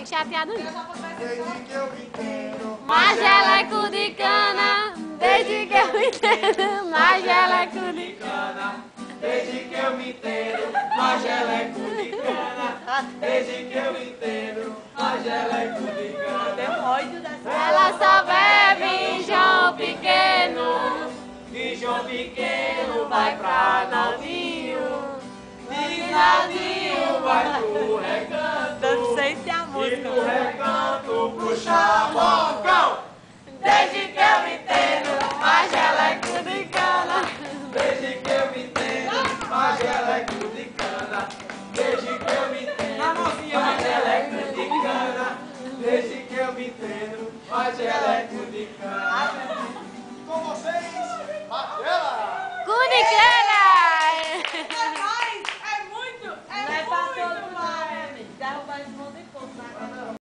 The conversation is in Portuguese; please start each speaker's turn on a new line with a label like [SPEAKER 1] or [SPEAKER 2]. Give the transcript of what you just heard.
[SPEAKER 1] fique chateado não.
[SPEAKER 2] Desde que eu me entendo,
[SPEAKER 1] Mageleco de cana, desde que eu me entendo. Mageleco de
[SPEAKER 2] cana. Desde que eu me entendo, mageleco de cana. Desde que eu me entendo, mageleco de cana.
[SPEAKER 1] Ela só bebe em João Pequeno.
[SPEAKER 2] E João Pequeno vai pra Naldinho. E Naldinho vai pro recanto.
[SPEAKER 3] Não sei se é a
[SPEAKER 2] E
[SPEAKER 3] música.
[SPEAKER 2] do recanto pro chabocão.
[SPEAKER 1] Desde que eu me entendo, mageleco de cana.
[SPEAKER 2] Desde que eu me entendo, mageleco de cana. Desde que eu me entendo, mageleco de cana. Desde que eu me entendo, mageleco de cana. Com vocês, Magela!
[SPEAKER 1] Cunicana!
[SPEAKER 3] É muito! É muito! Derrubar esse mundo e pouco, né?